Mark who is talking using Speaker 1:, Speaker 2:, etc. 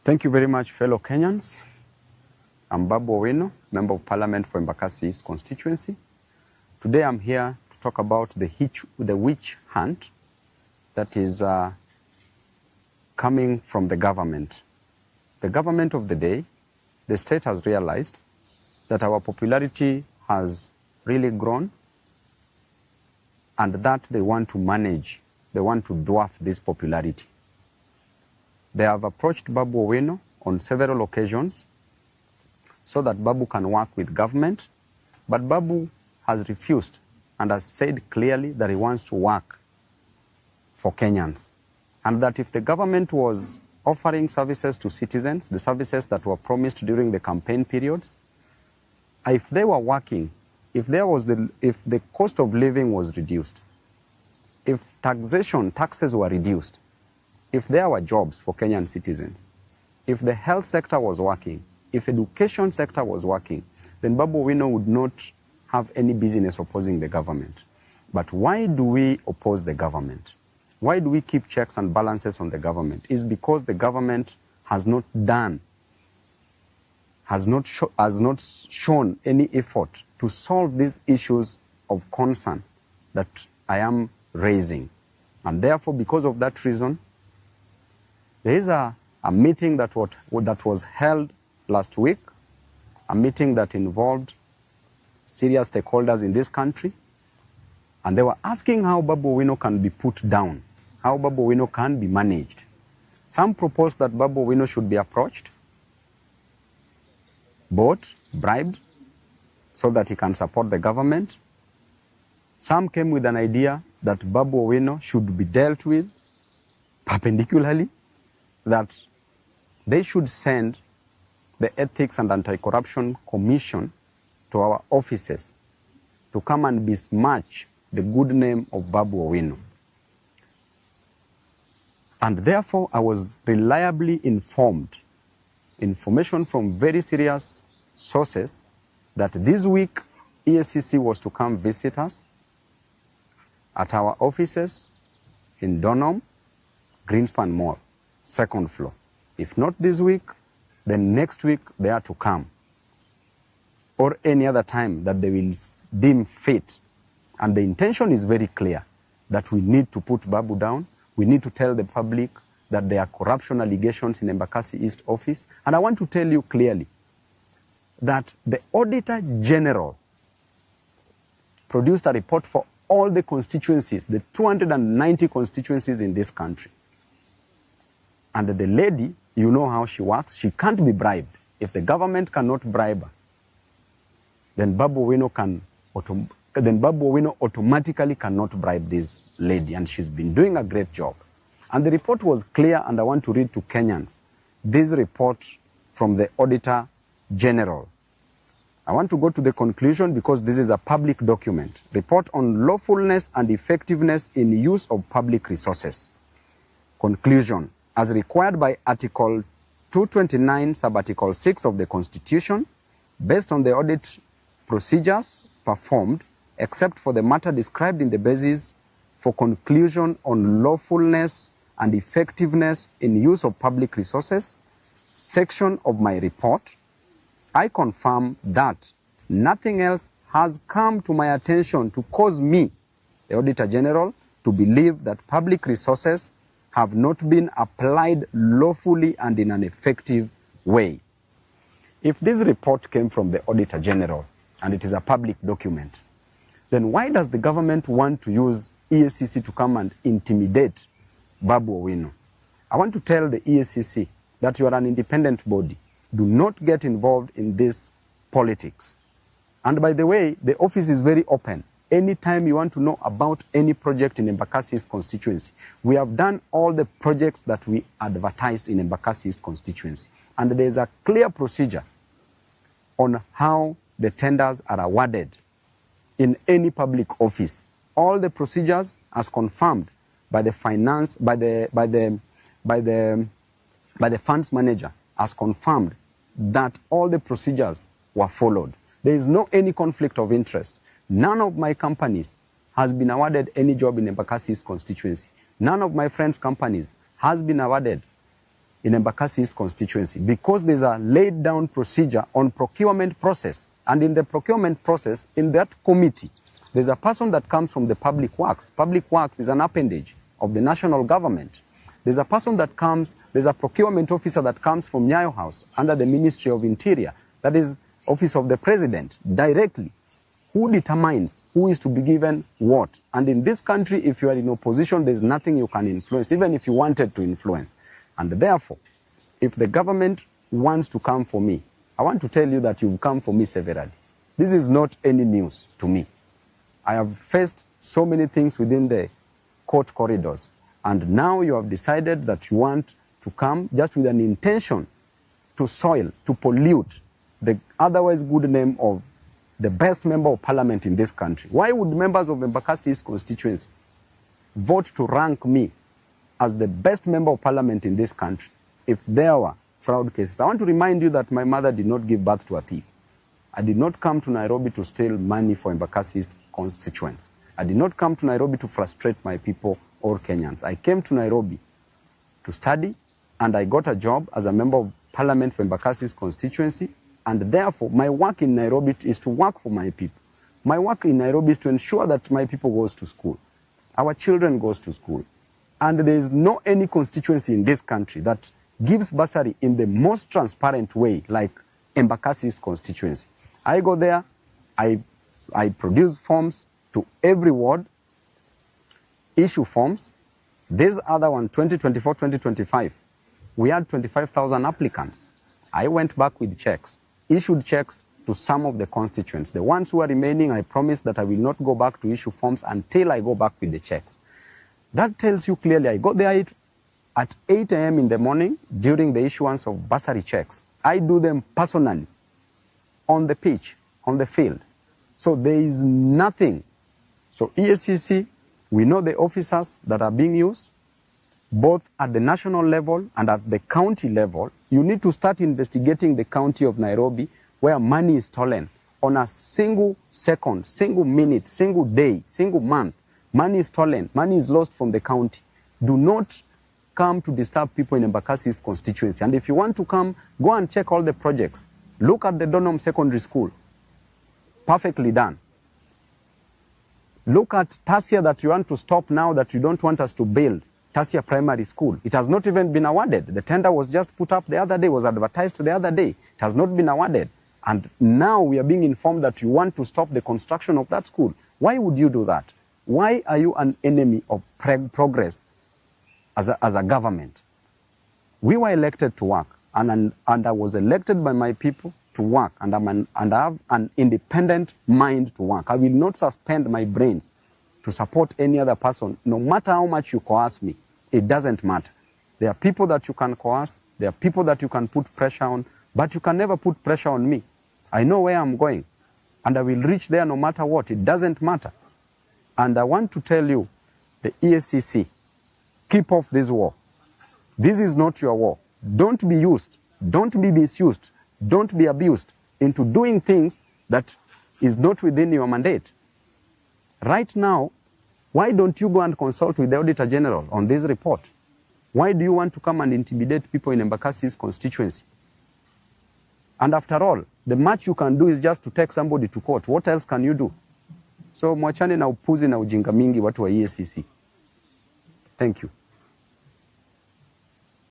Speaker 1: Thank you very much, fellow Kenyans. I'm Babu Owino, Member of Parliament for Embakasi East constituency. Today I'm here to talk about the witch hunt that is coming from the government. The government of the day, the state has realized that our popularity has really grown and that they want to manage, they want to dwarf this popularity. They have approached Babu Owino on several occasions so that Babu can work with government, but Babu has refused and has said clearly that he wants to work for Kenyans, and that if the government was offering services to citizens, the services that were promised during the campaign periods, if they were working, if the cost of living was reduced, if taxes were reduced, if there were jobs for Kenyan citizens, if the health sector was working, if education sector was working, then Babu Owino would not have any business opposing the government. But why do we oppose the government? Why do we keep checks and balances on the government? It's because the government has not shown any effort to solve these issues of concern that I am raising. And therefore, because of that reason, there is a meeting that was held last week, a meeting that involved serious stakeholders in this country, and they were asking how Babu Owino can be put down, how Babu Owino can be managed. Some proposed that Babu Owino should be approached, bought, bribed, so that he can support the government. Some came with an idea that Babu Owino should be dealt with perpendicularly, that they should send the Ethics and Anti-Corruption Commission to our offices to come and besmirch the good name of Babu Owino. And therefore, I was reliably informed, information from very serious sources, that this week EACC was to come visit us at our offices in Donholm, Greenspan Mall, second floor. If not this week, then next week they are to come, or any other time that they will deem fit. And the intention is very clear, that we need to put Babu down. We need to tell the public that there are corruption allegations in Embakasi East office. And I want to tell you clearly that the Auditor General produced a report for all the constituencies, the 290 constituencies in this country. And the lady, you know how she works, she can't be bribed. If the government cannot bribe her, then Babu Owino automatically cannot bribe this lady, and she's been doing a great job. And the report was clear, and I want to read to Kenyans this report from the Auditor General. I want to go to the conclusion because this is a public document. Report on lawfulness and effectiveness in use of public resources. Conclusion. As required by Article 229, Sub-Article 6 of the Constitution, based on the audit procedures performed, except for the matter described in the basis for conclusion on lawfulness and effectiveness in use of public resources, section of my report, I confirm that nothing else has come to my attention to cause me, the Auditor General, to believe that public resources have not been applied lawfully and in an effective way. If this report came from the Auditor General and it is a public document, then why does the government want to use EACC to come and intimidate Babu Owino? I want to tell the EACC that you are an independent body. Do not get involved in this politics. And by the way, the office is very open. Anytime you want to know about any project in Embakasi's constituency, we have done all the projects that we advertised in Embakasi's constituency. And there is a clear procedure on how the tenders are awarded in any public office. All the procedures as confirmed by the funds manager, as confirmed that all the procedures were followed. There is no any conflict of interest. None of my companies has been awarded any job in Embakasi's constituency. None of my friends' companies has been awarded in Embakasi East constituency because there's a laid down procedure on procurement process. And in the procurement process, in that committee, there's a person that comes from the public works. Public works is an appendage of the national government. There's a person that comes, there's a procurement officer that comes from Nyayo House under the Ministry of Interior. That is Office of the President, directly. Who determines who is to be given what? And in this country, if you are in opposition, there's nothing you can influence, even if you wanted to influence. And therefore, if the government wants to come for me, I want to tell you that you've come for me severally. This is not any news to me. I have faced so many things within the court corridors. And now you have decided that you want to come just with an intention to soil, to pollute the otherwise good name of the best member of parliament in this country. Why would members of Embakasi East constituency vote to rank me as the best member of parliament in this country if there were fraud cases? I want to remind you that my mother did not give birth to a thief. I did not come to Nairobi to steal money for Embakasi East constituents. I did not come to Nairobi to frustrate my people or Kenyans. I came to Nairobi to study, and I got a job as a member of parliament for Embakasi East constituency, and therefore my work in Nairobi is to work for my people. My work in Nairobi is to ensure that my people goes to school, our children goes to school, and there is no any constituency in this country that gives bursary in the most transparent way like Embakasi East constituency. I go there, I produce forms to every ward, issue forms. This other one, 2024-2025, we had 25,000 applicants. I went back with checks, issued checks to some of the constituents. The ones who are remaining, I promised that I will not go back to issue forms until I go back with the checks. That tells you clearly, I got there at 8 a.m. in the morning during the issuance of bursary checks. I do them personally, on the pitch, on the field. So there is nothing. So EACC, we know the officers that are being used, both at the national level and at the county level. You need to start investigating the county of Nairobi where money is stolen on a single second, single minute, single day, single month. Money is stolen, money is lost from the county. Do not come to disturb people in Embakasi East constituency. And if you want to come, go and check all the projects. Look at the Donholm Secondary School. Perfectly done. Look at Tasia that you want to stop now that you don't want us to build. Tasia Primary School. It has not even been awarded. The tender was just put up the other day, was advertised the other day. It has not been awarded. And now we are being informed that you want to stop the construction of that school. Why would you do that? Why are you an enemy of progress as a government? We were elected to work, and I was elected by my people to work, and I have an independent mind to work. I will not suspend my brains to support any other person, no matter how much you coerce me. It doesn't matter. There are people that you can coerce, there are people that you can put pressure on, but you can never put pressure on me. I know where I'm going, and I will reach there no matter what. It doesn't matter. And I want to tell you, the EACC, keep off this war. This is not your war. Don't be used, don't be misused, don't be abused into doing things that is not within your mandate. Right now, why don't you go and consult with the Auditor General on this report? Why do you want to come and intimidate people in Embakasi East constituency? And after all, the much you can do is just to take somebody to court. What else can you do? So mwachane na upuzi na ujinga mingi watu wa EACC. Thank you.